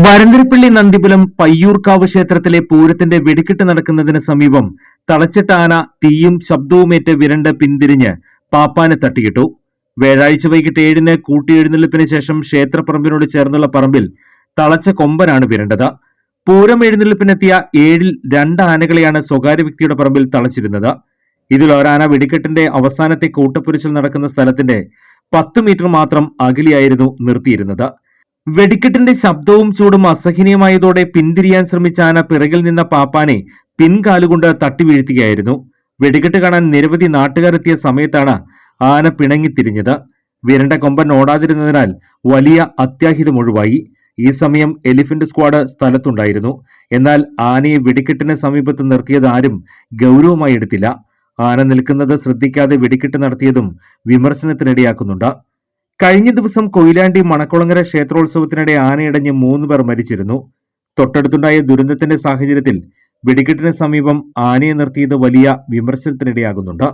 വരന്തരപ്പള്ളി നന്ദിപുരം പയ്യൂർക്കാവ് ക്ഷേത്രത്തിലെ പൂരത്തിന്റെ വെടിക്കെട്ട് നടക്കുന്നതിന് സമീപം തളച്ചിട്ട ആന തീയും ശബ്ദവുമേറ്റ് വിരണ്ട് പിന്തിരിഞ്ഞ് പാപ്പാനെ തട്ടിയിട്ടു. വ്യാഴാഴ്ച വൈകിട്ട് 7-ന് കൂട്ടിയെഴുന്നള്ളിപ്പിന് ശേഷം ക്ഷേത്രപ്പറമ്പിനോട് ചേർന്നുള്ള പറമ്പിൽ തളച്ച കൊമ്പനാണ് വിരണ്ടത്. പൂരം എഴുന്നള്ളിപ്പിനെത്തിയ 7-ൽ 2 ആനകളെയാണ് സ്വകാര്യ വ്യക്തിയുടെ പറമ്പിൽ തളച്ചിരുന്നത്. ഇതിൽ ഒരാന വെടിക്കെട്ടിന്റെ അവസാനത്തെ കൂട്ടപ്പൊരിച്ചൽ നടക്കുന്ന സ്ഥലത്തിന്റെ 10 മീറ്റർ മാത്രം അകലെയായിരുന്നു നിർത്തിയിരുന്നത്. വെടിക്കെട്ടിന്റെ ശബ്ദവും ചൂടും അസഹനീയമായതോടെ പിന്തിരിയാൻ ശ്രമിച്ച ആന പിറകിൽ നിന്ന പാപ്പാനെ പിൻകാലുകൊണ്ട് തട്ടി വീഴ്ത്തുകയായിരുന്നു. വെടിക്കെട്ട് കാണാൻ നിരവധി നാട്ടുകാരെത്തിയ സമയത്താണ് ആന പിണങ്ങിത്തിരിഞ്ഞത്. വിരണ്ട കൊമ്പൻ ഓടാതിരുന്നതിനാൽ വലിയ അത്യാഹിതം ഒഴിവായി. ഈ സമയം എലിഫന്റ് സ്ക്വാഡ് സ്ഥലത്തുണ്ടായിരുന്നു. എന്നാൽ ആനയെ വെടിക്കെട്ടിന് സമീപത്ത് നിർത്തിയത് ആരും ഗൗരവമായി എടുത്തില്ല. ആന നിൽക്കുന്നത് ശ്രദ്ധിക്കാതെ വെടിക്കെട്ട് നടത്തിയതും വിമർശനത്തിനിടയാക്കുന്നുണ്ട്. കഴിഞ്ഞ ദിവസം കൊയിലാണ്ടി മണക്കുളങ്ങര ക്ഷേത്രോത്സവത്തിനിടെ ആനയിടഞ്ഞ് 3 പേർ മരിച്ചിരുന്നു. തൊട്ടടുത്തുണ്ടായ ദുരന്തത്തിന്റെ സാഹചര്യത്തിൽ വെടിക്കെട്ടിന് സമീപം ആനയെ നിർത്തിയത് വലിയ വിമർശനത്തിനിടയാകുന്നുണ്ട്.